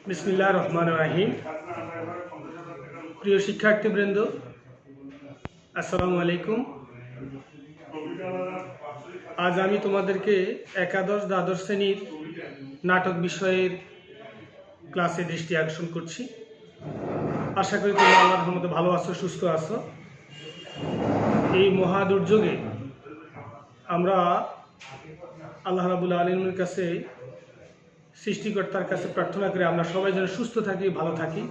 বিসমিল্লাহির রহমানির রহিম। প্রিয় শিক্ষার্থীবৃন্দ, আসসালামু আলাইকুম। আজ আমি তোমাদেরকে একাদশ দ্বাদশ শ্রেণীর নাটক বিষয়ের ক্লাসে দৃষ্টি আকর্ষণ করছি। আশা করি তোমরা আল্লাহর রহমতে ভালো আছো, সুস্থ আছো। এই মহা দুর্যোগে আমরা আল্লাহ রাব্বুল আলামিনের কাছে, সৃষ্টিকর্তার কাছে প্রার্থনা করে আমরা সবাই যেন সুস্থ থাকি, ভালো থাকি।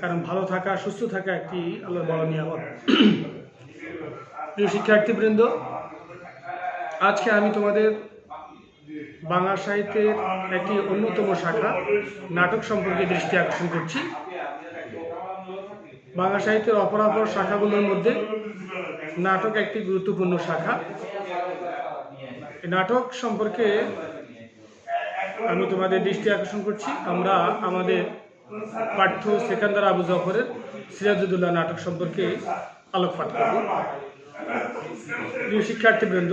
কারণ ভালো থাকা, সুস্থ থাকা একটি আল্লাহর বড় নিয়ামত। প্রিয় শিক্ষার্থীবৃন্দ, আজকে আমি তোমাদের বাংলা সাহিত্যের একটি অন্যতম শাখা নাটক সম্পর্কে দৃষ্টি আকর্ষণ করছি। বাংলা সাহিত্যের অপরাপর শাখাগুলোর মধ্যে নাটক একটি গুরুত্বপূর্ণ শাখা। নাটক সম্পর্কে আমি তোমাদের দৃষ্টি আকর্ষণ করছি। আমরা আমাদের পাঠ্য সেকান্দার আবু জাফরের সিরাজউদ্দৌলা নাটক সম্পর্কে আলোকপাত করব। প্রিয় শিক্ষার্থীবৃন্দ,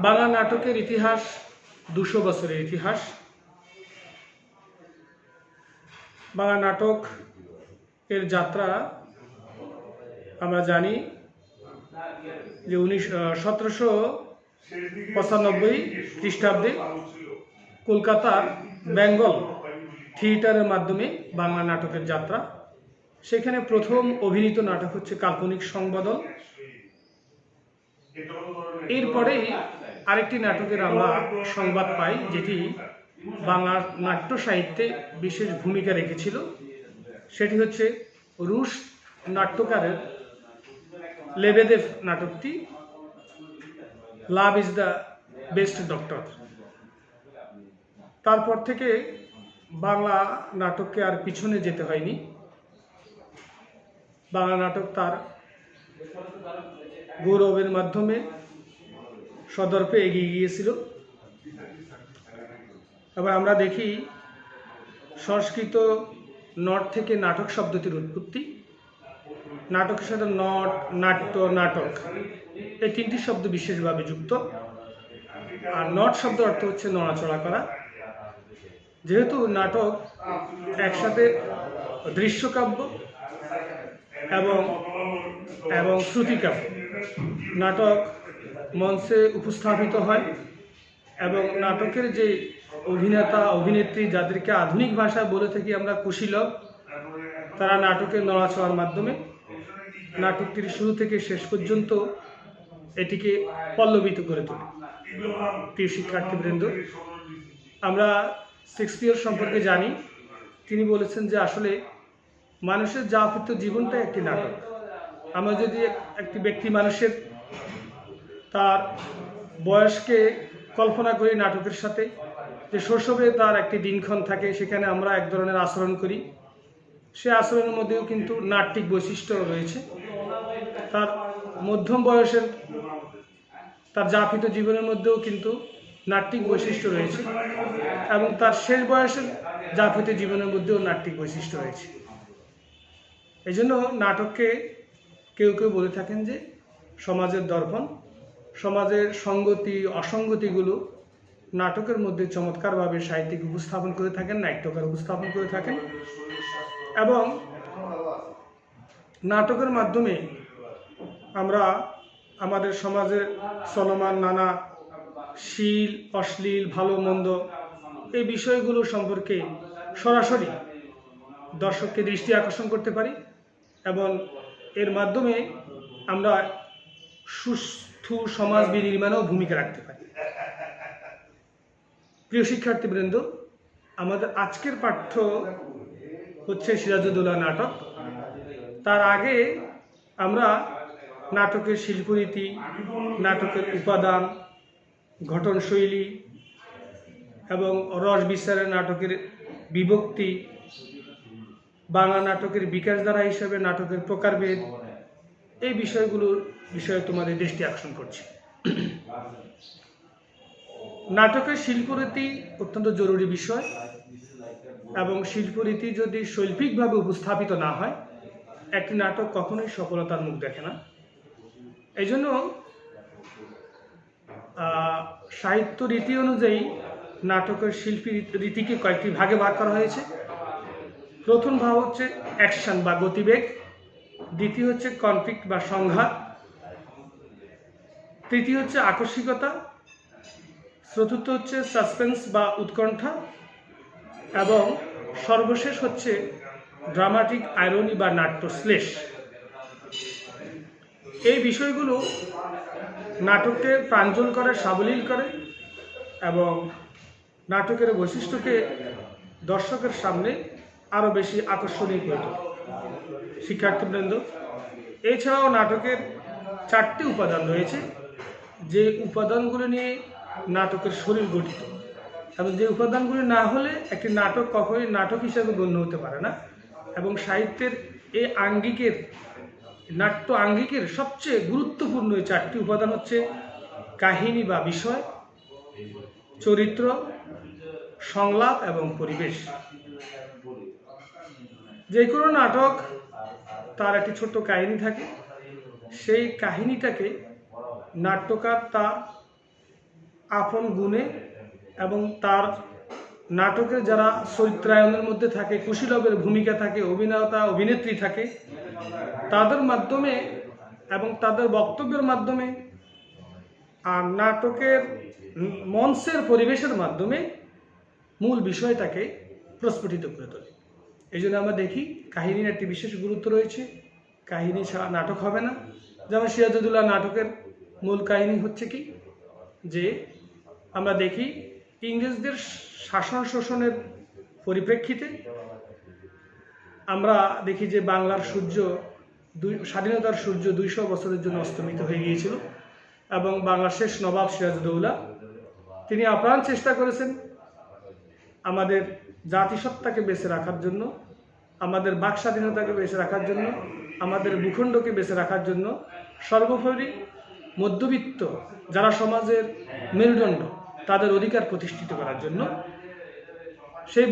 বাংলা নাটকের ইতিহাস 200 বছরের ইতিহাস। বাংলা নাটক এর যাত্রা আমরা জানি যে 1795 খ্রিস্টাব্দে কলকাতার বেঙ্গল থিয়েটারের মাধ্যমে বাংলা নাটকের যাত্রা। সেখানে প্রথম অভিনীত নাটক হচ্ছে কাল্পনিক সংবাদল। এরপরেই আরেকটি নাটকের আমরা সংবাদ পাই, যেটি বাংলা নাট্য সাহিত্যে বিশেষ ভূমিকা রেখেছিল। সেটি হচ্ছে রুশ নাট্যকারের লেবেদেভ নাটকটি, love is the best doctor. তারপর থেকে বাংলা নাটককে আর পিছনে যেতে হয়নি। বাংলা নাটক তার গৌরবের মাধ্যমে সদর্পে এগিয়ে গিয়েছিল। এবার আমরা দেখি সংস্কৃত নট থেকে নাটক শব্দটির উৎপত্তি। নাটকের সাথে নট, নাট্য, নাটক এই তিনটি শব্দ বিশেষভাবে যুক্ত। আর নট শব্দ অর্থ হচ্ছে নড়াচড়া করা। যেহেতু নাটক একসাথে দৃশ্যকাব্য এবং শ্রুতিকাব্য, নাটক মঞ্চে উপস্থাপিত হয় এবং নাটকের যে অভিনেতা অভিনেত্রী, যাদেরকে আধুনিক ভাষায় বলে থাকি আমরা কুশীলব, তারা নাটকের নড়াচড়ার মাধ্যমে নাটকটির শুরু থেকে শেষ পর্যন্ত এটিকে পল্লবিত করে তোলে। প্রিয় শিক্ষার্থীবৃন্দ, আমরা শেক্সপিয়র সম্পর্কে জানি। তিনি বলেছেন যে আসলে মানুষের যাপিত জীবনটা একটি নাটক। আমরা যদি একটি ব্যক্তি মানুষের তার বয়সকে কল্পনা করি নাটকের সাথে, যে শৈশবে তার একটি দিনক্ষণ থাকে, সেখানে আমরা এক ধরনের আচরণ করি। সে আচরণের মধ্যেও কিন্তু নাট্যিক বৈশিষ্ট্য রয়েছে। তার মধ্যম বয়সের তার যাপিত জীবনের মধ্যেও কিন্তু নাট্যিক বৈশিষ্ট্য রয়েছে এবং তার শেষ বয়সের যাপিত জীবনের মধ্যেও নাট্যিক বৈশিষ্ট্য রয়েছে। এই জন্য নাটককে কেউ কেউ বলে থাকেন যে সমাজের দর্পণ। সমাজের সঙ্গতি অসঙ্গতিগুলো নাটকের মধ্যে চমৎকারভাবে সাহিত্যিক উপস্থাপন করে থাকেন, নাট্যকার উপস্থাপন করে থাকেন। এবং নাটকের মাধ্যমে আমরা আমাদের সমাজের চলমান নানা শীল, অশ্লীল, ভালো মন্দ এই বিষয়গুলো সম্পর্কে সরাসরি দর্শককে দৃষ্টি আকর্ষণ করতে পারি এবং এর মাধ্যমে আমরা সুস্থ সমাজ বিনির্মাণেও ভূমিকা রাখতে পারি। প্রিয় শিক্ষার্থীবৃন্দ, আমাদের আজকের পাঠ্য হচ্ছে সিরাজউদ্দৌলা নাটক। তার আগে আমরা নাটকের শিল্পরীতি, নাটকের উপাদান, ঘটনশৈলী এবং রস বিচারের নাটকের বিভক্তি, বাংলা নাটকের বিকাশধারা হিসেবে নাটকের প্রকারভেদ, এই বিষয়গুলোর বিষয়ে তোমাদের দৃষ্টি আকর্ষণ করছি। নাটকের শিল্পরীতি অত্যন্ত জরুরি বিষয় এবং শিল্পরীতি যদি শৈল্পিকভাবে উপস্থাপিত না হয়, একটি নাটক কখনোই সফলতার মুখ দেখে না। এই জন্য সাহিত্য রীতি অনুযায়ী নাটকের শিল্পী রীতিকে কয়েকটি ভাগে ভাগ করা হয়েছে। প্রথম ভাগ হচ্ছে অ্যাকশন বা গতিবেগ, দ্বিতীয় হচ্ছে কনফ্লিক্ট বা সংঘাত, তৃতীয় হচ্ছে আকস্মিকতা, চতুর্থ হচ্ছে সাসপেন্স বা উৎকণ্ঠা এবং সর্বশেষ হচ্ছে ড্রামাটিক আইরনি বা নাট্যশ্লেষ। এই বিষয়গুলো নাটককে প্রাঞ্জল করে, সাবলীল করে এবং নাটকের বৈশিষ্ট্যকে দর্শকের সামনে আরও বেশি আকর্ষণীয় করে তোলে। শিক্ষার্থীবৃন্দ, এছাড়াও নাটকের 4টি উপাদান রয়েছে, যে উপাদানগুলো নিয়ে নাটকের শরীর গঠিত এবং যে উপাদানগুলি না হলে একটি নাটক কখনোই নাটক হিসেবে গণ্য হতে পারে না। এবং সাহিত্যের এই আঙ্গিকের, নাট্য আঙ্গিকের সবচেয়ে গুরুত্বপূর্ণ এই 4টি উপাদান হচ্ছে কাহিনী বা বিষয়, চরিত্র, সংলাপ এবং পরিবেশ। যে কোনো নাটক তার একটি ছোট্ট কাহিনী থাকে, সেই কাহিনীটাকে নাট্যকার তার আপন গুণে এবং তার নাটকের যারা চরিত্রায়নের মধ্যে থাকে, কুশীলবের ভূমিকা থাকে, অভিনেতা অভিনেত্রী থাকে, তাদের মাধ্যমে এবং তাদের বক্তব্যের মাধ্যমে আর নাটকের মঞ্চের পরিবেশের মাধ্যমে মূল বিষয়টাকে প্রস্ফুটিত করে তোলে। এই জন্য আমরা দেখি কাহিনীর একটি বিশেষ গুরুত্ব রয়েছে, কাহিনী ছাড়া নাটক হবে না। যেমন সিরাজউদ্দৌলা নাটকের মূল কাহিনী হচ্ছে কি, যে আমরা দেখি ইংরেজদের শাসন শোষণের পরিপ্রেক্ষিতে আমরা দেখি যে বাংলার সূর্য, স্বাধীনতার সূর্য 200 বছরের জন্য অস্তমিত হয়ে গিয়েছিল এবং বাংলার শেষ নবাব সিরাজউদ্দৌলা তিনি আপ্রাণ চেষ্টা করেছেন আমাদের জাতিসত্তাকে বেঁচে রাখার জন্য, আমাদের বাক স্বাধীনতাকে বেঁচে রাখার জন্য, আমাদের ভূখণ্ডকে বেঁচে রাখার জন্য, সর্বোপরি মধ্যবিত্ত যারা সমাজের মেরুদণ্ড তাদের অধিকার প্রতিষ্ঠিত করার জন্য সেই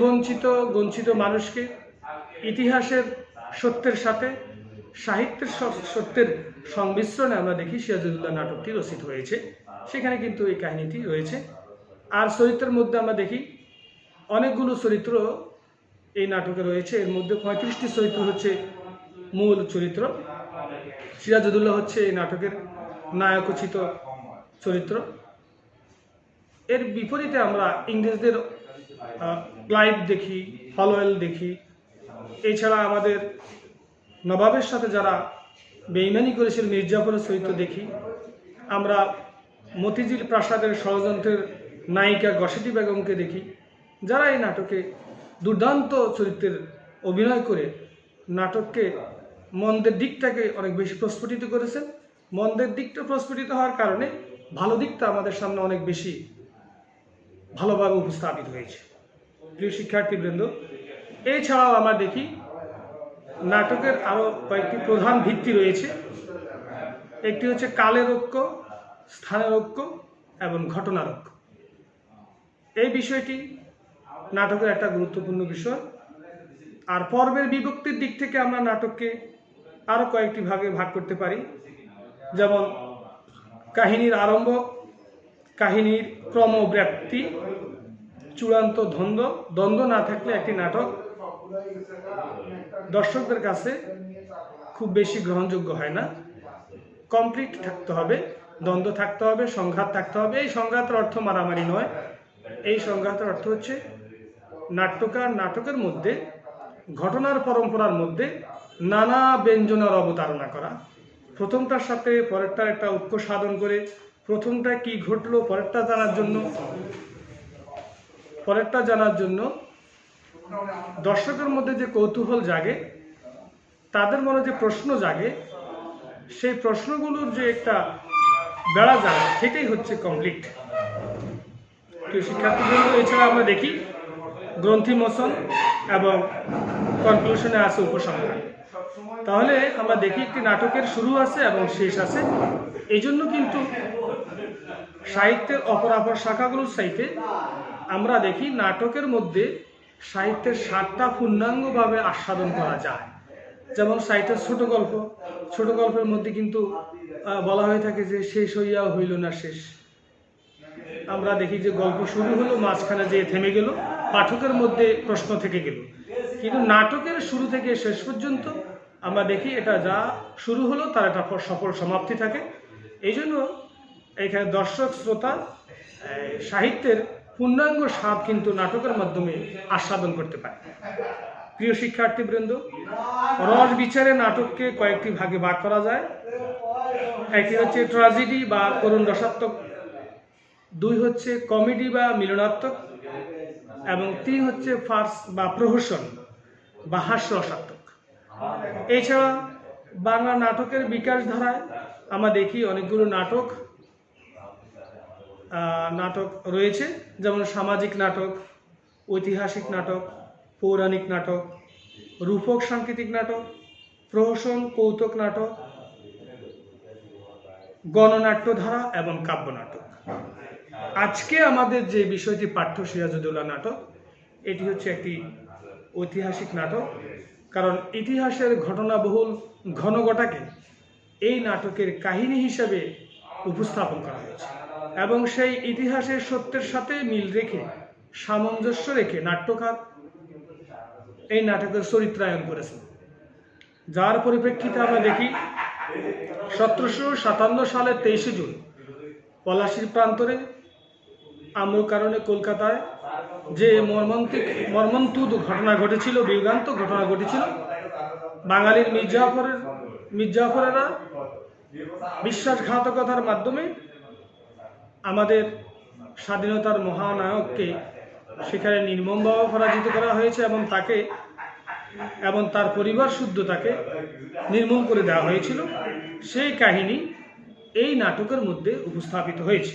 বঞ্চিত মানুষকে ইতিহাসের সত্যের সাথে সাহিত্যের সত্যের সংমিশ্রণে আমরা দেখি সিরাজউদ্দৌলা নাটকটি রচিত হয়েছে। সেখানে কিন্তু এই কাহিনীটি রয়েছে। আর চরিত্রের মধ্যে আমরা দেখি অনেকগুলো চরিত্র এই নাটকে রয়েছে। এর মধ্যে 35টি চরিত্র হচ্ছে মূল চরিত্র। সিরাজউদ্দৌলা হচ্ছে এই নাটকের নায়কোচিত চরিত্র। এর বিপরীতে আমরা ইংরেজদের ক্লাইভ দেখি, ফলোয়েল দেখি, এছাড়া আমাদের নবাবের সাথে যারা বেইমানি করেছিল মির্জাফরের চরিত্র দেখি, আমরা মতিঝিল প্রাসাদের ষড়যন্ত্রের নায়িকা গসেটি বেগমকে দেখি, যারা এই নাটকে দুর্দান্ত চরিত্রের অভিনয় করে নাটককে মন্দের দিকটাকে অনেক বেশি প্রস্ফুটিত করেছেন। মন্দের দিকটা প্রস্ফুটিত হওয়ার কারণে ভালো দিকটা আমাদের সামনে অনেক বেশি ভালোভাবে উপস্থাপিত হয়েছে। প্রিয় শিক্ষার্থীবৃন্দ, এছাড়াও আমরা দেখি নাটকের আরও কয়েকটি প্রধান ভিত্তি রয়েছে। একটি হচ্ছে কালের ঐক্য, স্থানের ঐক্য এবং ঘটনার ঐক্য। এই বিষয়টি নাটকের একটা গুরুত্বপূর্ণ বিষয়। আর পর্বের বিভক্তির দিক থেকে আমরা নাটককে আরও কয়েকটি ভাগে ভাগ করতে পারি। যেমন কাহিনীর আরম্ভ, কাহিনীর ক্রমব্যাপ্তি, চূড়ান্ত দ্বন্দ্ব না থাকলে একটি নাটক দর্শকদের কাছে খুব বেশি গ্রহণযোগ্য হয় না। কমপ্লিট থাকতে হবে, দ্বন্দ্ব থাকতে হবে, সংঘাত থাকতে হবে। এই সংঘাতের অর্থ মারামারি নয়, এই সংঘাতের অর্থ হচ্ছে নাট্যকার নাটকের মধ্যে ঘটনার পরম্পরার মধ্যে নানা ব্যঞ্জনার অবতারণা করা, প্রথমটার সাথে পরেরটার একটা ঐক্য সাধন করে প্রথমটা কি ঘটলো পরেরটা জানার জন্য দর্শকের মধ্যে যে কৌতূহল জাগে, তাদের মনে যে প্রশ্ন জাগে, সেই প্রশ্নগুলোর যে একটা বেড়া জাগে, সেটাই হচ্ছে কমপ্লিট। শিক্ষার্থীবৃন্দ, এছাড়া আমরা দেখি গ্রন্থি মোচন এবং কনক্লুশনে আছে উপসংহার। তাহলে আমরা দেখি একটি নাটকের শুরু আছে এবং শেষ আছে। এই জন্য কিন্তু সাহিত্যের অপরাপর শাখাগুলোর চাইতে আমরা দেখি নাটকের মধ্যে সাহিত্যের স্বাদটা পূর্ণাঙ্গভাবে আস্বাদন করা যায়। যেমন সাহিত্যের ছোট গল্পের মধ্যে কিন্তু বলা হয়ে থাকে যে শেষ হইয়া হইল না শেষ, আমরা দেখি যে গল্প শুরু হলো, মাঝখানে যে থেমে গেল, পাঠকের মধ্যে প্রশ্ন থেকে গেল। কিন্তু নাটকের শুরু থেকে শেষ পর্যন্ত আমরা দেখি এটা যা শুরু হলো তার একটা সফল সমাপ্তি থাকে। এই জন্য এখানে দর্শক শ্রোতা সাহিত্যের পূর্ণাঙ্গ স্বাদ কিন্তু নাটকের মাধ্যমে আস্বাদন করতে পারে। প্রিয় শিক্ষার্থীবৃন্দ, রস বিচারে নাটককে কয়েকটি ভাগে ভাগ করা যায়। একটি হচ্ছে ট্র্যাজেডি বা করুণ রসাত্মক, 2 হচ্ছে কমেডি বা মিলনাত্মক, এবং 3 হচ্ছে ফার্স বা প্রহসন বা হাস্য রসাত্মক। এছাড়া বাংলা নাটকের বিকাশ ধারায় আমরা দেখি অনেকগুলো নাটক রয়েছে, যেমন সামাজিক নাটক, ঐতিহাসিক নাটক, পৌরাণিক নাটক, রূপক সাংকেতিক নাটক, প্রহসন কৌতুক নাটক, গণনাট্য ধারা এবং কাব্য নাটক। আজকে আমাদের যে বিষয়টি পাঠ্য সিরাজউদ্দৌলা নাটক, এটি হচ্ছে একটি ঐতিহাসিক নাটক, কারণ ইতিহাসের ঘটনাবহুল ঘনঘটাকে এই নাটকের কাহিনী হিসেবে উপস্থাপন করা হয়েছে এবং সেই ইতিহাসের সত্যের সাথে মিল রেখে, সামঞ্জস্য রেখে নাট্যকার এই নাটকের চরিত্রায়ন করেছেন। যার পরিপ্রেক্ষিতে আমরা দেখি 1757 সালের 23 জুন পলাশীর প্রান্তরে আমর কারণে কলকাতায় যে মর্মন্তুদ ঘটনা ঘটেছিল, বিভ্রান্ত ঘটনা ঘটেছিল, বাঙালির মির্জাফরেরা বিশ্বাসঘাতকতার মাধ্যমে আমাদের স্বাধীনতার মহানায়ককে সেখানে নির্মমভাবে পরাজিত করা হয়েছে এবং তার পরিবার শুদ্ধ তাকে নির্মূল করে দেওয়া হয়েছিল। সেই কাহিনী এই নাটকের মধ্যে উপস্থাপিত হয়েছে।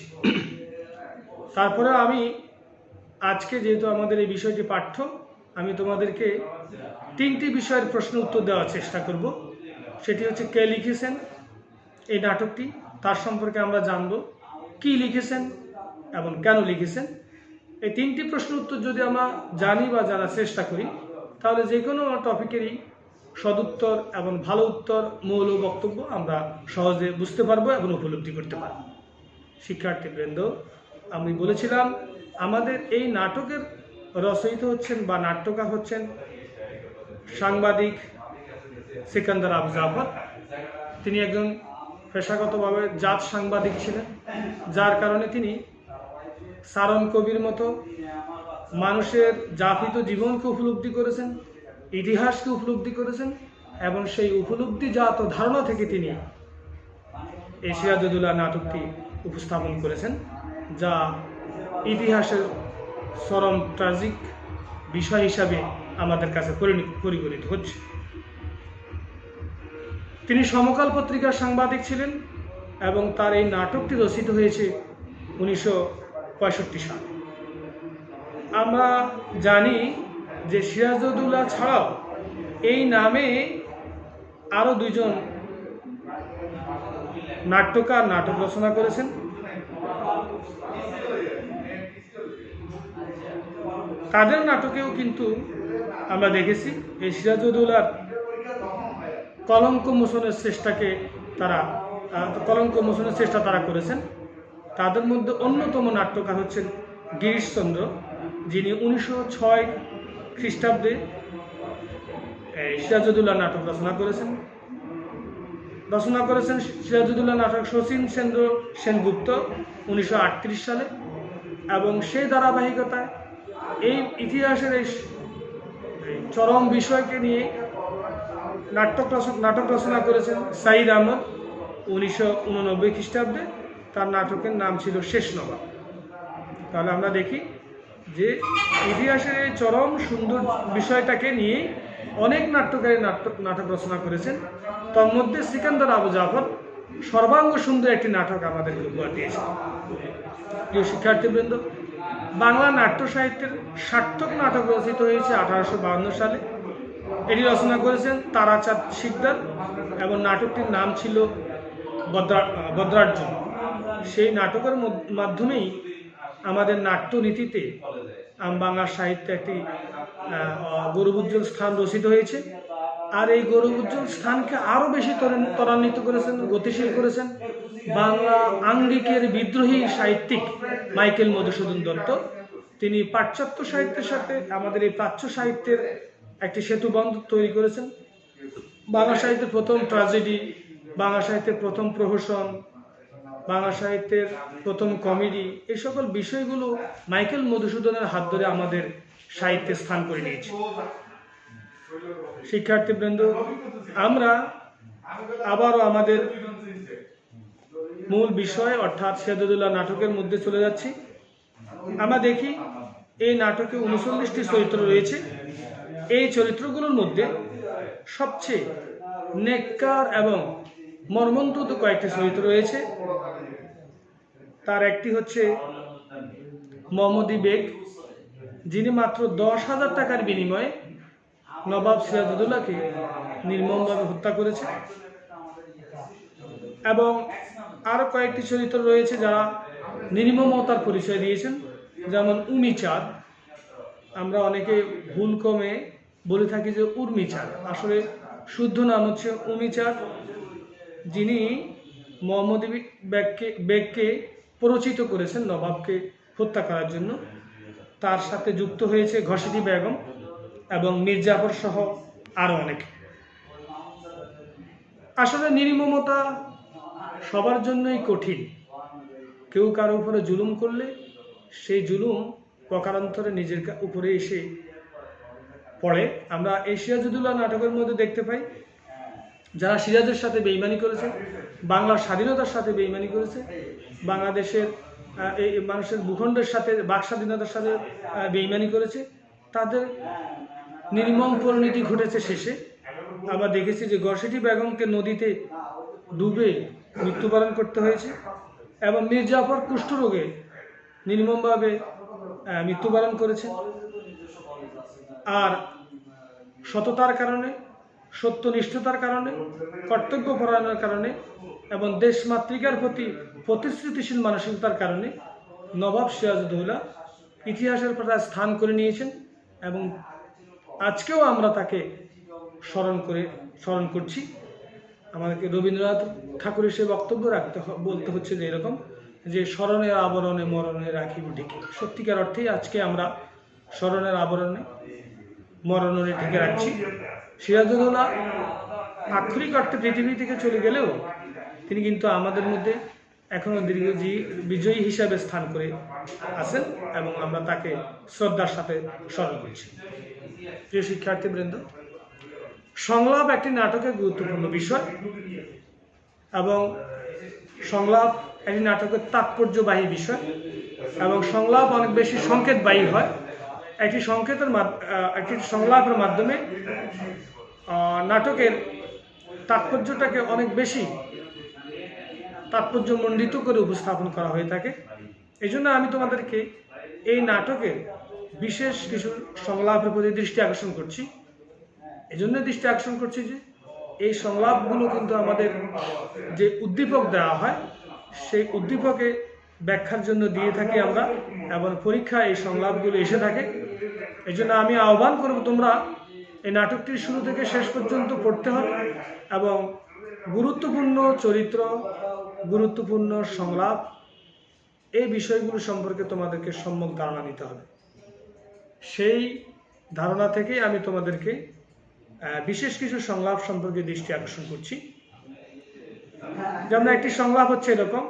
তারপরে আমি আজকে, যেহেতু আমাদের এই বিষয়টি পাঠ্য, আমি তোমাদেরকে 3টি বিষয়ের প্রশ্ন উত্তর দেওয়ার চেষ্টা করব। সেটি হচ্ছে কে লিখেছেন এই নাটকটি, তার সম্পর্কে আমরা জানব, কি লিখেছেন এবং কেন লিখেছেন। এই 3টি প্রশ্ন উত্তর যদি আমরা জানি বা জানার চেষ্টা করি, তাহলে যে কোনো টপিকেরই সদুত্তর এবং ভালো উত্তর, মৌল বক্তব্য আমরা সহজে বুঝতে পারবো এবং উপলব্ধি করতে পারব। শিক্ষার্থীবৃন্দ, আমি বলেছিলাম আমাদের এই নাটকের রচয়িতা হচ্ছেন বা নাট্যকার হচ্ছেন সাংবাদিক সিকান্দার আবু জাফর। তিনি একজন পেশাগতভাবে জাত সাংবাদিক ছিলেন, যার কারণে তিনি সারণ কবির মতো মানুষের যাপিত জীবনকে উপলব্ধি করেছেন, ইতিহাসকে উপলব্ধি করেছেন, এবং সেই উপলব্ধিজাত ধারণা থেকে তিনি এই সিরাজউদ্দৌলা নাটকটি উপস্থাপন করেছেন, যা ইতিহাসের চরম ট্র্যাজিক বিষয় হিসাবে আমাদের কাছে পরিগণিত হচ্ছে। তিনি সমকাল পত্রিকার সাংবাদিক ছিলেন এবং তার এই নাটকটি রচিত হয়েছে 1965 সালে। আমরা জানি যে সিরাজউদ্দৌলা ছাড়াও এই নামে আরও 2 জন নাট্যকার নাটক রচনা করেছেন। তাদের নাটকেও কিন্তু আমরা দেখেছি এই সিরাজউদ্দৌলার কলঙ্ক মোচনের চেষ্টা তারা করেছেন। তাদের মধ্যে অন্যতম নাট্যকার হচ্ছেন গিরিশচন্দ্র, যিনি 1906 খ্রিস্টাব্দে সিরাজউদ্দৌলা নাটক রচনা করেছেন। সিরাজউদ্দৌলা নাটক শচীন চন্দ্র সেনগুপ্ত 1938 সালে, এবং সেই ধারাবাহিকতায় এই ইতিহাসের এই চরম বিষয়কে নিয়ে নাটক রচনা করেছেন সাইদ আহমদ 1989 খ্রিস্টাব্দে। তার নাটকের নাম ছিল শেষ নবাব। তাহলে আমরা দেখি যে ইতিহাসের এই চরম সুন্দর বিষয়টাকে নিয়ে অনেক নাট্যকারী নাটক রচনা করেছেন। তার মধ্যে সিকান্দার আবু জাফর সর্বাঙ্গ সুন্দর একটি নাটক আমাদেরকে উপহার দিয়েছে। প্রিয় শিক্ষার্থীবৃন্দ, বাংলা নাট্য সাহিত্যের সার্থক নাটক রচিত হয়েছে 1852 সালে। এটি রচনা করেছেন তারাচাঁদ শিকদার এবং নাটকটির নাম ছিল বদ্রার্জুন। সেই নাটকের মাধ্যমেই আমাদের নাট্যনীতিতে বাংলা সাহিত্যে একটি গৌরবোজ্জ্বল স্থান রচিত হয়েছে। আর এই গৌরবোজ্জ্বল স্থানকে আরও বেশি ত্বরান্বিত করেছেন, গতিশীল করেছেন বাংলা আঙ্গিকের বিদ্রোহী সাহিত্যিক মাইকেল মধুসূদন দত্ত, তিনি পাশ্চাত্য সাহিত্যের সাথে আমাদের এই প্রাচ্য সাহিত্যের একটি সেতুবন্ধ তৈরি করেছেন। বাংলা সাহিত্যের প্রথম ট্র্যাজেডি, বাংলা সাহিত্যের প্রথম প্রহসন, বাংলা সাহিত্যের প্রথম কমেডি, এই সকল বিষয়গুলো মাইকেল মধুসূদনের হাত ধরে আমাদের সাহিত্যে স্থান করে নিয়েছে। শিক্ষার্থীবৃন্দ, আমরা আবারও আমাদের মূল বিষয় অর্থাৎ সিরাজউদ্দৌলা নাটকের মধ্যে চলে যাচ্ছি। আমরা দেখি এই নাটকে 39টি চরিত্র রয়েছে। এই চরিত্রগুলোর মধ্যে সবচেয়ে নেককার এবং মর্মন্তুদ কয়েকটি চরিত্র রয়েছে। তার একটি হচ্ছে মোহাম্মদী বেগ, যিনি মাত্র 10,000 টাকার বিনিময়ে নবাব সিরাজউদ্দৌলাকে নির্মমভাবে হত্যা করেছে। এবং আরও কয়েকটি চরিত্র রয়েছে যারা নির্মমতার পরিচয় দিয়েছেন, যেমন উমিচাঁদ। আমরা অনেকে ভুল কমে বলে থাকি যে উর্মিচাঁদ, আসলে শুদ্ধ নাম হচ্ছে উমিচাঁদ, যিনি মোহাম্মদী বেগকে প্ররোচিত করেছেন নবাবকে হত্যা করার জন্য। তার সাথে যুক্ত হয়েছে ঘসেটি বেগম এবং মির্জাফর সহ আরও অনেকে। আসলে নির্মমতা সবার জন্যই কঠিন। কেউ কারো উপরে জুলুম করলে সেই জুলুম প্রকারান্তরে নিজের উপরে এসে পড়ে। আমরা এই সিরাজউদ্দৌলা নাটকের মধ্যে দেখতে পাই যারা সিরাজের সাথে বেইমানি করেছে, বাংলার স্বাধীনতার সাথে বেইমানি করেছে, বাংলাদেশের এই মানুষের ভূখণ্ডের সাথে বাক স্বাধীনতার সাথে বেইমানি করেছে, তাদের নির্মম পরিণতি ঘটেছে শেষে। আমরা দেখেছি যে ঘসেটি বেগমকে নদীতে ডুবে মৃত্যুবরণ করতে হয়েছে এবং মির্জাফর কুষ্ঠরোগে নির্মমভাবে মৃত্যুবরণ করেছে। আর সততার কারণে, সত্যনিষ্ঠতার কারণে, কর্তব্যপরায়ণের কারণে এবং দেশমাতৃকার প্রতি প্রতিশ্রুতিশীল মানসিকতার কারণে নবাব সিরাজউদ্দৌলা ইতিহাসের পাতায় স্থান করে নিয়েছেন এবং আজকেও আমরা তাকে স্মরণ করছি। আমাদেরকে রবীন্দ্রনাথ ঠাকুরের সে বক্তব্য বলতে হচ্ছে যে এরকম, যে স্মরণের আবরণে মরণে রাখিব ঢেকে। সত্যিকার অর্থেই আজকে আমরা স্মরণের আবরণে মরণে ঢেকে রাখছি। সিরাজউদ্দৌলা আক্ষরিক অর্থে পৃথিবী থেকে চলে গেলেও তিনি কিন্তু আমাদের মধ্যে এখনো বিজয়ী হিসাবে স্থান করে আছেন এবং আমরা তাকে শ্রদ্ধার সাথে স্মরণ করছি। প্রিয় শিক্ষার্থীবৃন্দ, সংলাপ একটি নাটকের গুরুত্বপূর্ণ বিষয় এবং সংলাপ একটি নাটকের তাৎপর্যবাহী বিষয় এবং সংলাপ অনেক বেশি সংকেতবাহী হয়। একটি সংলাপের মাধ্যমে নাটকের তাৎপর্যটাকে অনেক বেশি তাৎপর্যমণ্ডিত করে উপস্থাপন করা হয়ে থাকে। এই জন্য আমি তোমাদেরকে এই নাটকের বিশেষ কিছু সংলাপের প্রতি দৃষ্টি আকর্ষণ করছি। এই জন্য দৃষ্টি আকর্ষণ করছি যে এই সংলাপগুলো কিন্তু আমাদের যে উদ্দীপক দেওয়া হয় সেই উদ্দীপকে ব্যাখ্যার জন্য দিয়ে থাকি আমরা এবং পরীক্ষায় এই সংলাপগুলো এসে থাকে। এই জন্য আমি আহ্বান করব তোমরা এই নাটকটির শুরু থেকে শেষ পর্যন্ত পড়তে হবে এবং গুরুত্বপূর্ণ চরিত্র, গুরুত্বপূর্ণ সংলাপ, এই বিষয়গুলো সম্পর্কে তোমাদেরকে সম্যক ধারণা নিতে হবে। সেই ধারণা থেকেই আমি তোমাদেরকে বিশেষ কিছু সংলাপ সম্পর্কে দৃষ্টি আকর্ষণ করছি। যেমন একটি সংলাপ হচ্ছে এরকম: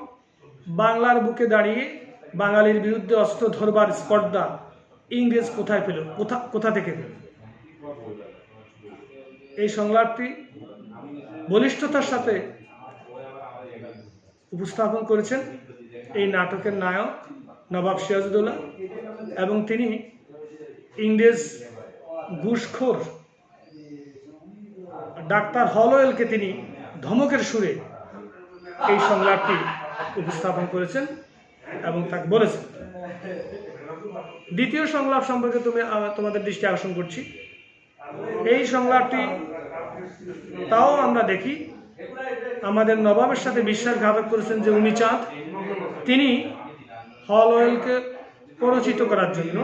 বাংলার বুকে দাঁড়িয়ে বাঙালির বিরুদ্ধে অস্ত্র ধরবার স্পর্ধা ইংরেজ কোথায় পেল, কোথা থেকে পেল। এই সংলাপটি বলিষ্ঠতার সাথে উপস্থাপন করেছেন এই নাটকের নায়ক নবাব সিরাজউদ্দৌলা এবং তিনি ইংরেজ ঘুষখোর ডাক্তার হলওয়েলকে তিনি ধমকের সুরে এই সংলাপটি উপস্থাপন করেছেন এবং তাকে বলেছেন। দ্বিতীয় সংলাপ সম্পর্কে তোমাদের দৃষ্টি আকর্ষণ করছি। এই সংলাপটি তাও আমরা দেখি আমাদের নবাবের সাথে বিশ্বাসঘাতক করেছেন যে উমিচাঁদ। তিনি হলওয়েলকে প্ররোচিত করার জন্য,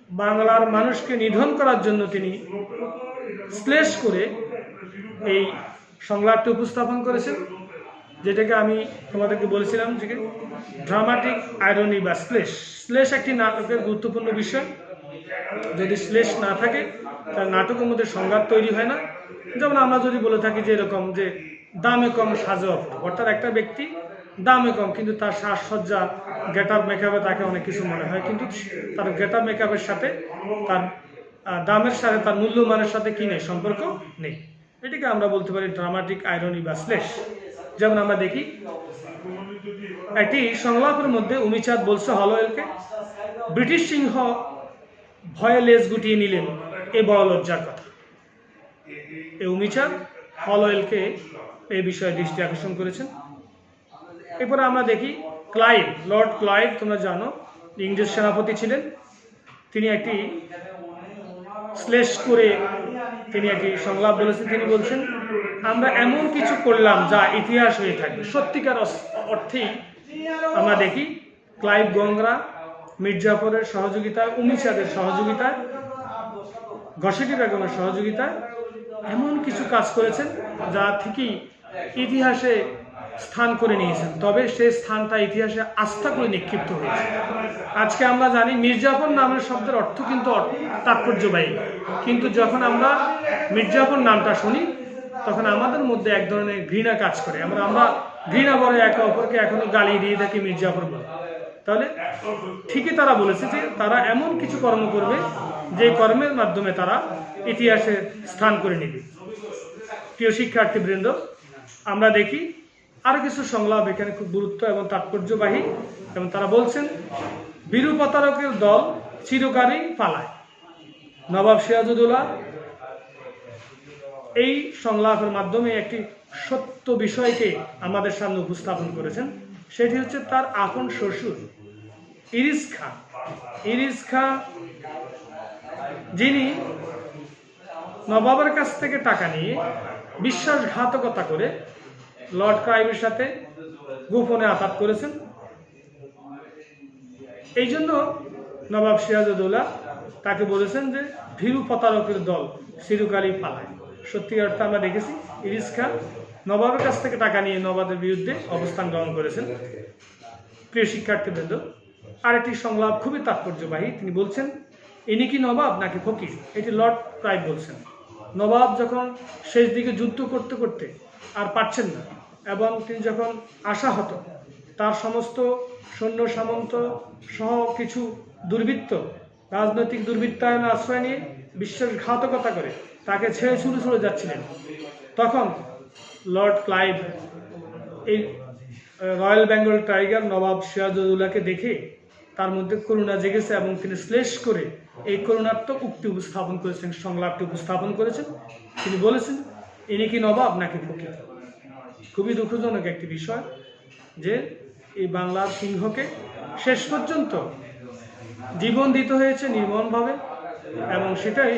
বাংলার মানুষকে নিধন করার জন্য তিনি শ্লেষ করে এই সংলাপটি উপস্থাপন করেছেন যেটাকে আমি তোমাদেরকে বলেছিলাম যে ড্রামাটিক আয়রনি বা শ্লেষ। শ্লেষ একটি নাটকের গুরুত্বপূর্ণ বিষয়। যদি শ্লেষ না থাকে তাহলে নাটকের মধ্যে সংঘাত তৈরি হয় না। যেমন আমরা যদি বলে থাকি যে এরকম যে দামে কম সাজে অপরূপ, অর্থাৎ একটা ব্যক্তি দামে কম কিন্তু তার সাজসজ্জা গেট আপ মেকআপে তাকে অনেক কিছু মনে হয়, কিন্তু তার গেট আপ মেকআপের সাথে তার দামের সাথে তার মূল্যমানের সাথে কি নেই, সম্পর্ক নেই। এটাকে আমরা বলতে পারি ড্রামাটিক আয়রনি বা শ্লেষ। যেমন আমরা দেখি একটি সংলাপের মধ্যে উমিচাঁদ বলছে হলওয়েলকে, ব্রিটিশ সিংহ ভয়ে লেজ গুটিয়ে নিলেন, এ বড় লজ্জার কথা। এই উমিচাঁদ হলওয়েলকে এই বিষয়ে দৃষ্টি আকর্ষণ করেছেন। এরপরে আমরা দেখি ক্লাইভ, লর্ড ক্লাইভ, তোমরা জানো ইংরেজ সেনাপতি ছিলেন। তিনি একটি শ্লেষ করে তিনি একটি সংলাপ বলেছেন। তিনি বলছেন, আমরা এমন কিছু করলাম যা ইতিহাস হয়ে থাকবে। সত্যিকার অর্থেই আমরা দেখি ক্লাইভ গংরা মির্জাফরের সহযোগিতায়, উমিচাঁদের সহযোগিতায়, ঘসেটি বেগমের সহযোগিতায় এমন কিছু কাজ করেছেন যা থেকেই ইতিহাসে স্থান করে নিয়েছেন। তবে সেই স্থানটা ইতিহাসে আস্থা করে নিক্ষিপ্ত হয়েছে। আজকে আমরা জানি মির্জাফর নামের শব্দের অর্থ কিন্তু তাৎপর্যবাহী, কিন্তু যখন আমরা মির্জাফর নামটা শুনি তখন আমাদের মধ্যে এক ধরনের ঘৃণা কাজ করে। আমরা ঘৃণা বলে একে অপরকে এখনো গালি দিয়ে থাকি মির্জাফর বলে। তাহলে ঠিকই তারা বলেছে যে তারা এমন কিছু কর্ম করবে যে কর্মের মাধ্যমে তারা ইতিহাসে স্থান করে নেবে। প্রিয় শিক্ষার্থীবৃন্দ, আমরা দেখি আরো কিছু সংলাপ এখানে খুব গুরুত্ব এবং তাৎপর্যবাহী। এবং তারা বলছেন, বীরু প্রতারকের দল চিরকালই পালায়। নবাব সিরাজউদ্দৌলা এই সংলাপের মাধ্যমে একটি সত্য বিষয়কে আমাদের সামনে উপস্থাপন করেছেন। সেটি হচ্ছে তার আপন শ্বশুর ইরিশ খাঁ। ইরিশ খাঁ যিনি নবাবের কাছ থেকে টাকা নিয়ে বিশ্বাসঘাতকতা করে লর্ড ক্লাইভের সাথে গোপনে আঘাত করেছেন। এই জন্য নবাব সিরাজউদ্দৌলা তাকে বলেছেন যে ভীরু প্রতারকের দল চিরকালই পালায়। সত্যি অর্থে আমরা দেখেছি ইরিশ খাঁ নবাবের কাছ থেকে টাকা নিয়ে নবাবের বিরুদ্ধে অবস্থান গ্রহণ করেছেন। প্রিয় শিক্ষার্থীবৃন্দ, আরেকটি সংলাপ খুবই তাৎপর্যবাহী। তিনি বলছেন, ইনি কি নবাব নাকি ফকির? এটি লর্ড ক্লাইভ বলছেন। নবাব যখন শেষ দিকে যুদ্ধ করতে করতে আর পারছেন না এবং তিনি যখন আশাহত, তার সমস্ত সৈন্য সামন্ত সহ কিছু দুর্বৃত্ত রাজনৈতিক দুর্বৃত্তায়ন আশ্রয় নিয়ে বিশ্বাসঘাতকতা করে তাকে ছেড়ে ছুড়ে যাচ্ছিলেন, তখন লর্ড ক্লাইভ এই রয়্যাল বেঙ্গল টাইগার নবাব সিরাজউদ্দৌলাকে দেখে তার মধ্যে করুণা জেগেছে এবং তিনি শ্লেষ করে এই করুণাত্মক উক্তি উপস্থাপন করেছেন, সংলাপটি উপস্থাপন করেছেন। তিনি বলেছেন, ইনি কি নবাব নাকি ফকির? খুবই দুঃখজনক একটি বিষয় যে এই বাংলার সিংহকে শেষ পর্যন্ত জীবন দিতে হয়েছে নির্মমভাবে, এবং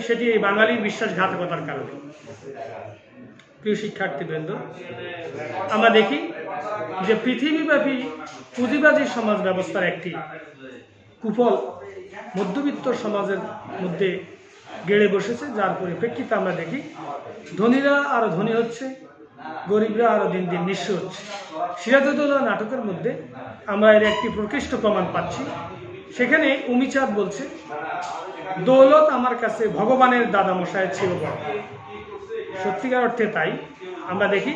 সেটি এই বাঙালির বিশ্বাসঘাতকতার কারণে। প্রিয় শিক্ষার্থীবৃন্দ, আমরা দেখি যে পৃথিবীব্যাপী পুঁজিবাদী সমাজ ব্যবস্থার একটি কুফল মধ্যবিত্ত সমাজের মধ্যে গেড়ে বসেছে, যার পরিপ্রেক্ষিতে আমরা দেখি ধনীরা আরো ধনী হচ্ছে, গরিবরা আরো দিন দিন নিঃস্ব হচ্ছে। সিরাজউদ্দৌলা নাটকের মধ্যে আমরা এর একটি প্রকৃষ্ট প্রমাণ পাচ্ছি। সেখানে উমিচাঁদ বলছে, দৌলত আমার কাছে ভগবানের দাদামশায়ের চেয়েও বড়। সত্যিকার অর্থে তাই। আমরা দেখি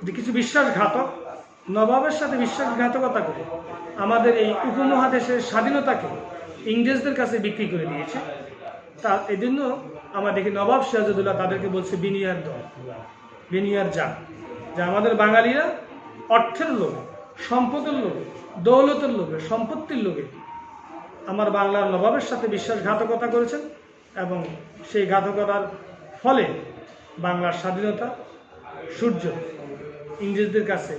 যে কিছু বিশ্বাসঘাতক নবাবের সাথে বিশ্বাসঘাতকতা করে আমাদের এই উপমহাদেশের স্বাধীনতাকে ইংরেজদের কাছে বিক্রি করে দিয়েছে। তা এজন্য আমরা দেখি নবাব সিরাজউদ্দৌলা তাদেরকে বলছে বিনিয়ার দল, বিনিয়ার জাত, যে আমাদের বাঙালিরা অর্থের লোভে, সম্পদের লোভে, দৌলতের লোভে, সম্পত্তির লোভে আমার বাংলার নবাবের সাথে বিশ্বাসঘাতকতা করেছেন, এবং সেই ঘাতকতার ফলে বাংলার স্বাধীনতা সূর্য ইংরেজদের কাছে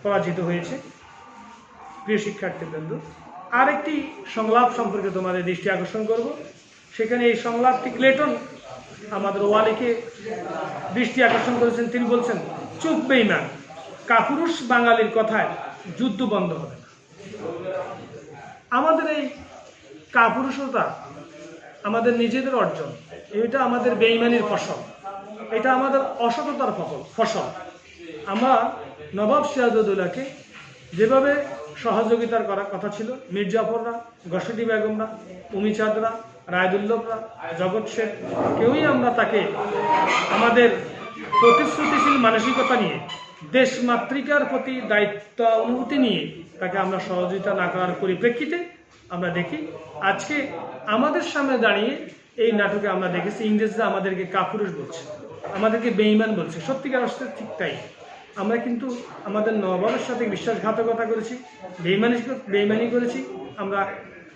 পরাজিত হয়েছে। প্রিয় শিক্ষার্থীবৃন্দ, আরেকটি সংলাপ সম্পর্কে তোমাদের দৃষ্টি আকর্ষণ করব। সেখানে এই সংলাপটি ক্লেটন আমাদের ওয়ালিকে দৃষ্টি আকর্ষণ করেছেন। তিনি বলছেন, চুপ বেঈমান, কাপুরুষ বাঙালির কথায় যুদ্ধ বন্ধ হবে না। আমাদের এই কাপুরুষতা আমাদের নিজেদের অর্জন, এটা আমাদের বেঈমানির ফসল, এটা আমাদের অসততার ফসল। আমরা নবাব সিরাজউদ্দৌলাকে যেভাবে সহযোগিতার করার কথা ছিল, মীর জাফররা, গসেটি বেগমরা, উমিচাঁদরা, রায়দুল্লভরা, জগৎ শেখ, কেউই আমরা তাকে আমাদের প্রতিশ্রুতিশীল মানসিকতা নিয়ে, দেশমাতৃকার প্রতি দায়িত্ব অনুভূতি নিয়ে তাকে আমরা সহযোগিতা না করার পরিপ্রেক্ষিতে আমরা দেখি আজকে আমাদের সামনে দাঁড়িয়ে এই নাটকে আমরা দেখেছি ইংরেজরা আমাদেরকে কাপুরুষ বলছে, আমাদেরকে বেঈমান বলছে। সত্যিকার অর্থে ঠিক তাই। আমরা কিন্তু আমাদের নবাবের সাথে বিশ্বাসঘাতকতা করেছি, বেঈমানি করেছি, আমরা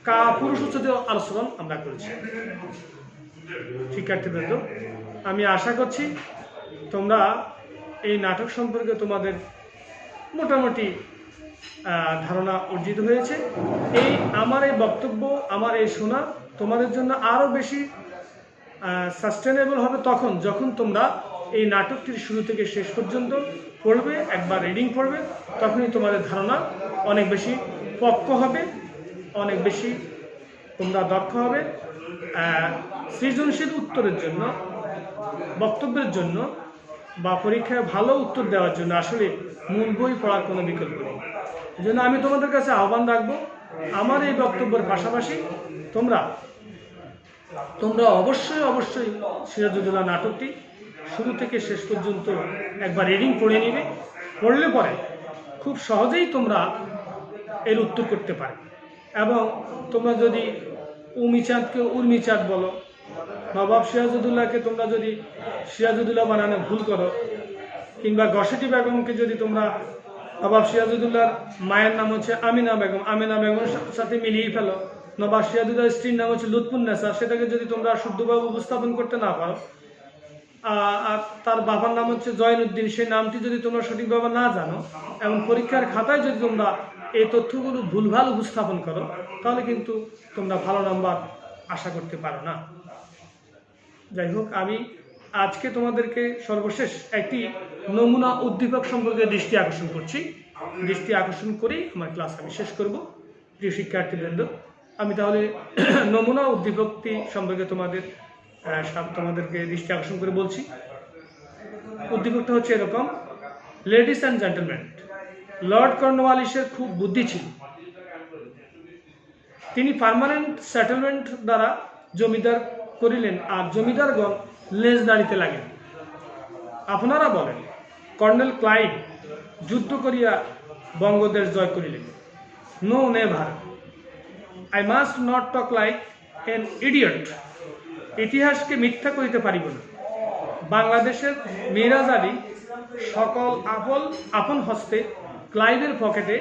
কাপুরুষোচিত আলোচনা আমরা করেছি। শিক্ষার্থীবৃন্দ, আমি আশা করছি তোমরা এই নাটক সম্পর্কে তোমাদের মোটামুটি ধারণা অর্জিত হয়েছে। আমার এই বক্তব্য, আমার এই শোনা তোমাদের জন্য আরও বেশি সাস্টেনেবল হবে তখন যখন তোমরা এই নাটকটির শুরু থেকে শেষ পর্যন্ত পড়বে, একবার রিডিং পড়বে, তখনই তোমাদের ধারণা অনেক বেশি পক্ক হবে, অনেক বেশি তোমরা দক্ষ হবে। সৃজনশীল উত্তরের জন্য, বক্তব্যের জন্য বা পরীক্ষায় ভালো উত্তর দেওয়ার জন্য আসলে মূল বই পড়ার কোনো বিকল্প নেই। এই জন্য আমি তোমাদের কাছে আহ্বান রাখবো, আমার এই বক্তব্যের পাশাপাশি তোমরা অবশ্যই সিরাজউদ্দৌলা নাটকটি শুরু থেকে শেষ পর্যন্ত একবার রিডিং পড়ে নিবে। পড়লে পরে খুব সহজেই তোমরা এর উত্তর করতে পারবে। এবং তোমরা যদি উমিচাঁদকে উর্মিচাঁদ বলো, নবাব সিরাজউদ্দৌলাকে তোমরা যদি সিরাজউদ্দৌলা বানানো ভুল করো, কিংবা গসেটি বেগমকে যদি তোমরা নবাব সিরাজউদ্দৌলার মায়ের নাম হচ্ছে আমিনা বেগম, আমিনা বেগমের সাথে মিলিয়ে ফেলো, নবাব সিরাজউদ্দৌলার স্ত্রীর নাম হচ্ছে লুৎফুন্নেসা, সেটাকে যদি তোমরা শুদ্ধভাবে উপস্থাপন করতে না পারো, আর তার বাবার নাম হচ্ছে জয়নুদ্দিন, সেই নামটি যদি তোমরা সঠিকভাবে না জানো এবং পরীক্ষার খাতায় যদি তোমরা এই তথ্যগুলো ভুলভাল উপস্থাপন করো, তাহলে কিন্তু তোমরা ভালো নাম্বার আশা করতে পারো না। যাই হোক, আমি আজকে তোমাদেরকে সর্বশেষ একটি নমুনা উদ্দীপক সম্পর্কে দৃষ্টি আকর্ষণ করছি। দৃষ্টি আকর্ষণ করেই আমার ক্লাস আমি শেষ করব। প্রিয় শিক্ষার্থীবৃন্দ, আমি তাহলে নমুনা উদ্দীপকটি সম্পর্কে তোমাদেরকে দৃষ্টি আকর্ষণ করে বলছি। উদ্দীপকটা হচ্ছে এরকম: লেডিস অ্যান্ড জেন্টলম্যান, লর্ড কর্নওয়ালিসের খুব বুদ্ধি ছিল। তিনি পার্মানেন্ট সেটেলমেন্ট দ্বারা জমিদার করিলেন, আর জমিদারগণ লেজ দাঁড়িতে লাগেন। আপনারা বলেন, কর্নেল ক্লাইভ যুদ্ধ করিয়া বঙ্গদেশ জয় করিলেন। No, never. I must not talk like an idiot. ইতিহাসকে মিথ্যা করিতে পারিব না। বাংলাদেশের মিরাজ আলী সকল আপন হস্তে ক্লাইভের পকেটে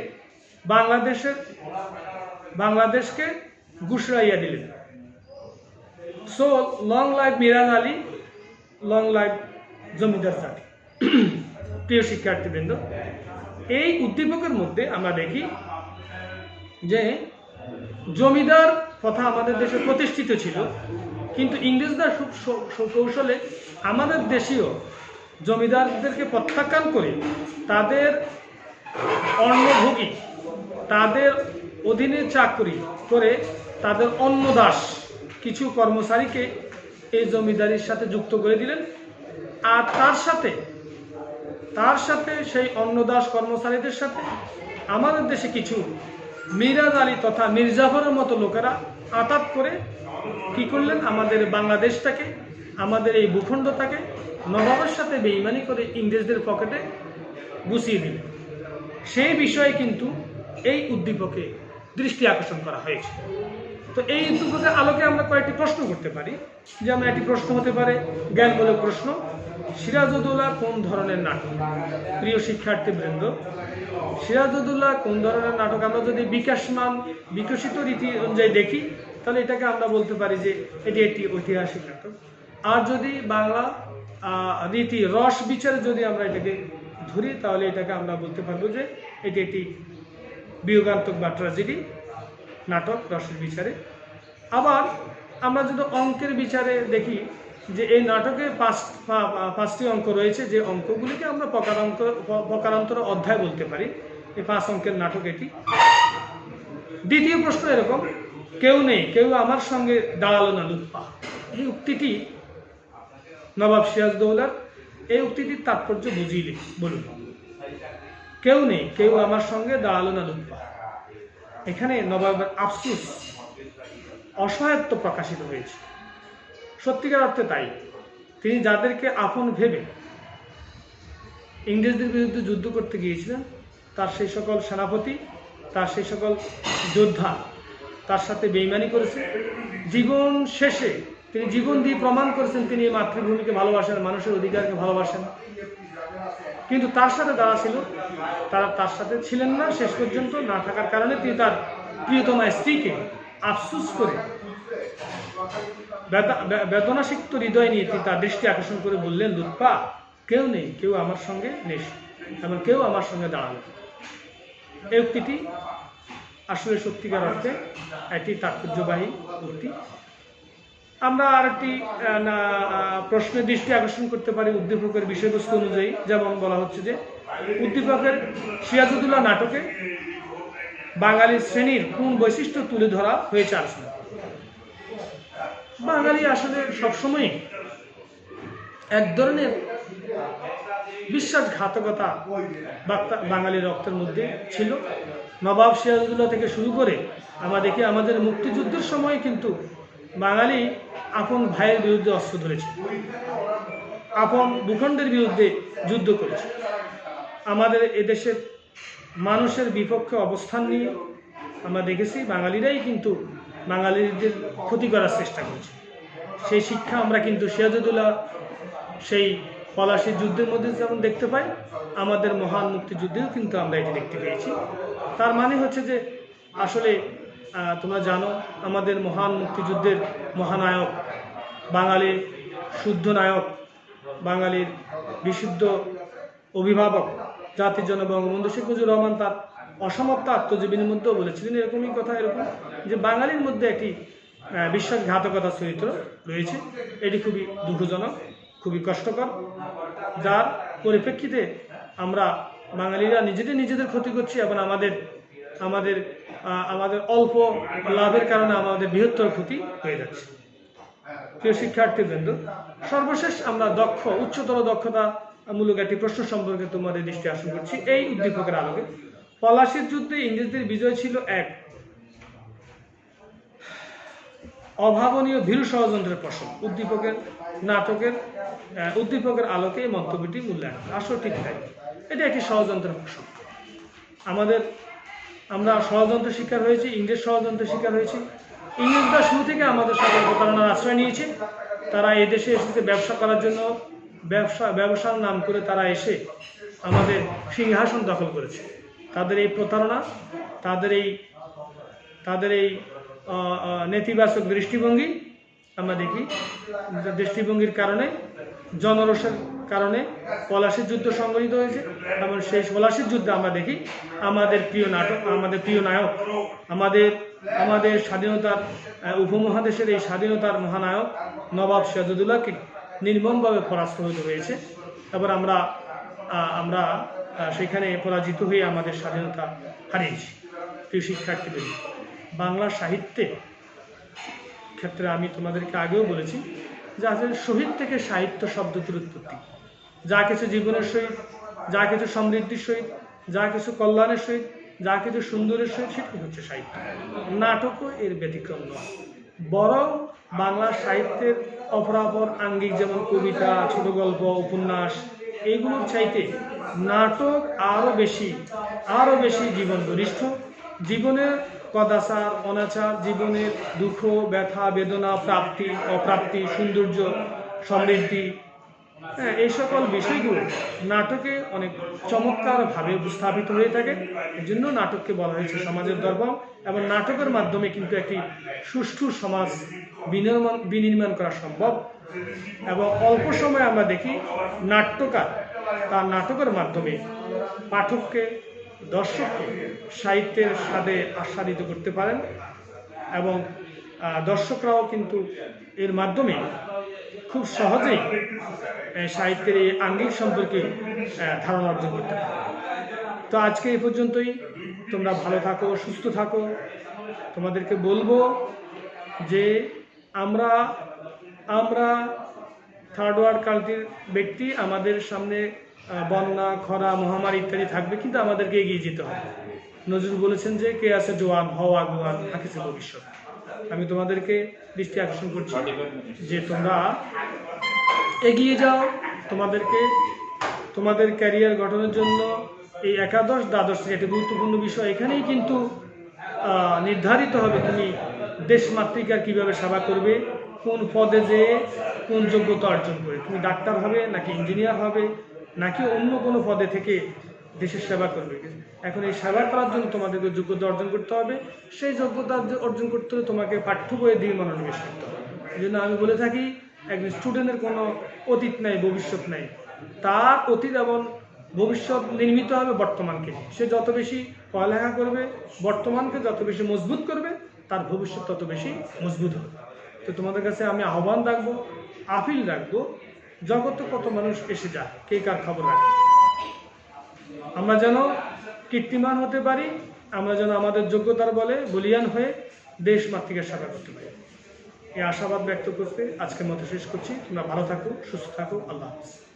বাংলাদেশকে গুসরাইয়া দিলেন। So long live Miraz Ali, long live জমিদার জাতি। প্রিয় শিক্ষার্থীবৃন্দ, এই উদ্দীপকের মধ্যে আমরা দেখি যে জমিদার প্রথা আমাদের দেশে প্রতিষ্ঠিত ছিল, কিন্তু ইংরেজরা খুব কৌশলে আমাদের দেশীয় জমিদারদেরকে প্রত্যাখ্যান করে তাদের অন্নভোগী, তাদের অধীনে চাকরি করে তাদের অন্নদাস কিছু কর্মচারীকে এই জমিদারির সাথে যুক্ত করে দিলেন। আর তার সাথে সেই অন্নদাস কর্মচারীদের সাথে আমাদের দেশে কিছু মিরাজ আলী তথা মীর জাফরের মতো লোকেরা আঁতাত করে কি করলেন, আমাদের বাংলাদেশটাকে, আমাদের এই ভূখণ্ডটাকে নবাবের সাথে বেঈমানি করে ইংরেজদের পকেটে গুছিয়ে দিলেন। সেই বিষয়ে কিন্তু এই উদ্দীপকে দৃষ্টি আকর্ষণ করা হয়েছে। তো এই উদ্দীপকের আলোকে আমরা কয়েকটি প্রশ্ন করতে পারি। যেমন একটি প্রশ্ন হতে পারে জ্ঞানমূলক প্রশ্ন: সিরাজউদ্দৌলা কোন ধরনের নাটক? প্রিয় শিক্ষার্থীবৃন্দ, সিরাজউদ্দৌলা কোন ধরনের নাটক? আমরা যদি বিকশিত রীতি অনুযায়ী দেখি, তাহলে এটাকে আমরা বলতে পারি যে এটি একটি ঐতিহাসিক নাটক। আর যদি বাংলা রীতি রস বিচারে যদি আমরা এটাকে ধরি, তাহলে এটাকে আমরা বলতে পারবো যে এটি একটি বিয়োগান্তক বা ট্র্যাজেডি নাটক রসের বিচারে। আবার আমরা যদি অঙ্কের বিচারে দেখি যে এই নাটকে পাঁচটি অঙ্ক রয়েছে, যে অঙ্কগুলিকে আমরা প্রকারান্তর অধ্যায় বলতে পারি। এই 5 অঙ্কের নাটক এটি। দ্বিতীয় প্রশ্ন এরকম: কেউ নেই, কেউ আমার সঙ্গে দাঁড়ালো না লুৎফা। এই উক্তিটি নবাব সিরাজউদ্দৌলার, এই উক্তিটির তাৎপর্য বুঝিয়ে বলুন। কেউ নেই, কেউ আমার সঙ্গে দাঁড়ালো না লুৎফা। এখানে নবাবের আফসোস, অসহায়ত্ব প্রকাশিত হয়েছে। সত্যিকার অর্থে তাই। তিনি যাদেরকে আপন ভেবে ইংরেজদের বিরুদ্ধে যুদ্ধ করতে গিয়েছিলেন, তার সেই সকল সেনাপতি, তার সেই সকল যোদ্ধা তার সাথে বেইমানি করেছে। জীবন শেষে তিনি জীবন দিয়ে প্রমাণ করেছেন তিনি মাতৃভূমিকে ভালোবাসেন, মানুষের অধিকারকে ভালোবাসেন। কিন্তু তার সাথে যারা ছিল তারা তার সাথে ছিলেন না শেষ পর্যন্ত। না থাকার কারণে তিনি তার প্রিয়তমা স্ত্রীকে আফসোস করে বেদনাসিক্ত হৃদয় নিয়ে তিনি তার দৃষ্টি আকর্ষণ করে বললেন, লুৎফা, কেউ নেই, কেউ আমার সঙ্গে নেই, এবং কেউ আমার সঙ্গে দাঁড়ালো। এই উক্তিটি আসলে সত্যিকার অর্থে একটি তাৎপর্যবাহী উক্তি। আমরা আরেকটি প্রশ্নের দৃষ্টি আকর্ষণ করতে পারি উদ্দীপকের বিষয়বস্তু অনুযায়ী। যেমন বলা হচ্ছে যে উদ্দীপকের সিরাজউদ্দৌলা নাটকে বাঙালি শ্রেণীর কোন বৈশিষ্ট্য তুলে ধরা হয়েছে আলোচনা। বাঙালি আসলে সবসময় এক ধরনের বিশ্বাসঘাতকতা বাঙালির রক্তের মধ্যে ছিল। নবাব সিরাজউদ্দৌলা থেকে শুরু করে আমরা দেখি আমাদের মুক্তিযুদ্ধের সময় কিন্তু বাঙালি আপন ভাইয়ের বিরুদ্ধে অস্ত্র ধরেছে, আপন ভূখণ্ডের বিরুদ্ধে যুদ্ধ করেছে। আমাদের এদেশের মানুষের বিপক্ষে অবস্থান নিয়ে আমরা দেখেছি বাঙালিরাই কিন্তু বাঙালিদের ক্ষতি করার চেষ্টা করেছে। সেই শিক্ষা আমরা কিন্তু সিরাজউদ্দৌলা সেই পলাশীর যুদ্ধের মধ্যে যেমন দেখতে পাই, আমাদের মহান মুক্তিযুদ্ধেও কিন্তু আমরা এটি দেখতে পেয়েছি। তার মানে হচ্ছে যে আসলে তোমরা জানো আমাদের মহান মুক্তিযুদ্ধের মহানায়ক, বাঙালির শুদ্ধ নায়ক, বাঙালির বিশুদ্ধ অভিভাবক, জাতির জনক বঙ্গবন্ধু শেখ মুজিবুর রহমান তার অসমাপ্ত আত্মজীবনীর মধ্যেও বলেছিলেন এরকমই কথা, এরকম যে বাঙালির মধ্যে একটি বিশ্বাসঘাতকতা চরিত্র রয়েছে। এটি খুবই দুঃখজনক, খুবই কষ্টকর, যার পরিপ্রেক্ষিতে আমরা বাঙালিরা নিজেদের ক্ষতি করছি এবং আমাদের অল্প লাভের কারণে আমাদের বৃহত্তর ক্ষতি হয়ে যাচ্ছে। প্রিয় শিক্ষার্থীবৃন্দ, সর্বশেষ আমরা উচ্চতর দক্ষতামূলক একটি প্রশ্ন সম্পর্কে তোমাদের দৃষ্টি আকর্ষণ করছি। এই উদ্দীপকের আলোকে পলাশীর যুদ্ধে ইংরেজদের বিজয় ছিল এক অভাবনীয় ভীরু ষড়যন্ত্রের ফসল। উদ্দীপকের আলোকে এই মন্তব্যটি মূল্যায়ন আসলে ঠিক তাই। এটা একটি ষড়যন্ত্রের ফসল। আমরা ষড়যন্ত্রের শিকার হয়েছি, ইংরেজ ষড়যন্ত্রের শিকার হয়েছি। ইংরেজরা শুরু থেকে আমাদের সকল প্রতারণার আশ্রয় নিয়েছে। তারা এদেশে এসেছে ব্যবসা করার জন্য, ব্যবসার নাম করে তারা এসে আমাদের সিংহাসন দখল করেছে। তাদের এই প্রতারণা, তাদের এই নেতিবাচক দৃষ্টিভঙ্গি আমরা দেখি, দৃষ্টিভঙ্গির কারণে, জনরোষের কারণে পলাশীর যুদ্ধ সংঘটিত হয়েছে। এবং সেই পলাশীর যুদ্ধে আমরা দেখি আমাদের প্রিয় নায়ক, আমাদের স্বাধীনতার উপমহাদেশের এই স্বাধীনতার মহানায়ক নবাব সিরাজউদ্দৌলাকে নির্মমভাবে পরাস্ত হতে হয়েছে। এবার আমরা সেখানে পরাজিত হয়ে আমাদের স্বাধীনতা হারিয়েছি। প্রিয় শিক্ষার্থীদের, বাংলা সাহিত্যে ক্ষেত্রে আমি তোমাদেরকে আগেও বলেছি যে আসলে শহীদ থেকে সাহিত্য শব্দটির উৎপত্তি। যা কিছু জীবনের সহিত, যা কিছু সমৃদ্ধির সহিত, যা কিছু কল্যাণের সহিত, যা কিছু সুন্দরের সহিত, সেটি হচ্ছে সাহিত্য। নাটকও এর ব্যতিক্রম নয়। বরং বাংলা সাহিত্যের অপরাপর আঙ্গিক যেমন কবিতা, ছোট গল্প, উপন্যাস, এইগুলোর চাইতে নাটক আরো বেশি জীবন ঘনিষ্ঠ। জীবনের কদাচার, অনাচার, জীবনের দুঃখ, ব্যথা, বেদনা, প্রাপ্তি, অপ্রাপ্তি, সৌন্দর্য, সমৃদ্ধি, এই সকল বিষয়গুলো নাটকে অনেক চমৎকারভাবে উপস্থাপিত হয়ে থাকে। এই জন্য নাটককে বলা হয়েছে সমাজের দর্পণ। এবং নাটকের মাধ্যমে কিন্তু একটি সুষ্ঠু সমাজ বিনির্মাণ করা সম্ভব। এবং অল্প সময়ে আমরা দেখি নাট্যকার তার নাটকের মাধ্যমে পাঠককে, দর্শককে সাহিত্যের স্বাদে আস্বাদিত করতে পারেন। এবং দর্শকরাও কিন্তু এর মাধ্যমে খুব সহজেই সাহিত্যের এই আঙ্গিক সম্পর্কে ধারণা অর্জন করতে পারে। তো আজকে এই পর্যন্তই। তোমরা ভালো থাকো, সুস্থ থাকো। তোমাদেরকে বলবো যে আমরা থার্ড ওয়ার্ল্ড কান্ট্রির ব্যক্তি, আমাদের সামনে বন্যা, খরা, মহামারী ইত্যাদি থাকবে, কিন্তু আমাদেরকে এগিয়ে যেতে হবে। নজরুল বলেছেন যে কে আছে জোয়ান হও আগুয়ান থাকিছে ভবিষ্যৎ। আমি তোমাদেরকে দৃষ্টি আকর্ষণ করছি যে তোমরা এগিয়ে যাও। তোমাদের ক্যারিয়ার গঠনের জন্য এই একাদশ দ্বাদশ একটি গুরুত্বপূর্ণ বিষয়। এখানেই কিন্তু নির্ধারিত হবে তুমি দেশ মাতৃকার কীভাবে সেবা করবে, কোন পদে যেয়ে কোন যোগ্যতা অর্জন করে তুমি ডাক্তার হবে নাকি ইঞ্জিনিয়ার হবে নাকি অন্য কোনো পদে থেকে দেশের সেবা করবে। এখন এই সেবা করার জন্য তোমাদেরকে যোগ্যতা অর্জন করতে হবে। সেই যোগ্যতা অর্জন করতে হলে তোমাকে পাঠ্য বইয়ে দিয়ে মনোনিবেশ করতে হবে। এই জন্য আমি বলে থাকি একজন স্টুডেন্টের কোনো অতীত নাই, ভবিষ্যৎ নাই। তার অতীত এবং ভবিষ্যৎ নির্মিত হবে বর্তমানকে। সে যত বেশি পড়ালেখা করবে, বর্তমানকে যত বেশি মজবুত করবে, তার ভবিষ্যৎ তত বেশি মজবুত হবে। তো তোমাদের কাছে আমি আহ্বান রাখবো, আপিল রাখবো, জগতে কত মানুষ এসে যায়, কে কার খবর রাখে। আমরা যেন কীর্তিমান হতে পারি, আমরা যেন আমাদের যোগ্যতার বলে বলিয়ান হয়ে দেশ মাতৃকার সেবা করতে পারি। এই আশাবাদ ব্যক্ত করতে আজকের মতো শেষ করছি। তোমরা ভালো থাকো, সুস্থ থাকো। আল্লাহ হাফেজ।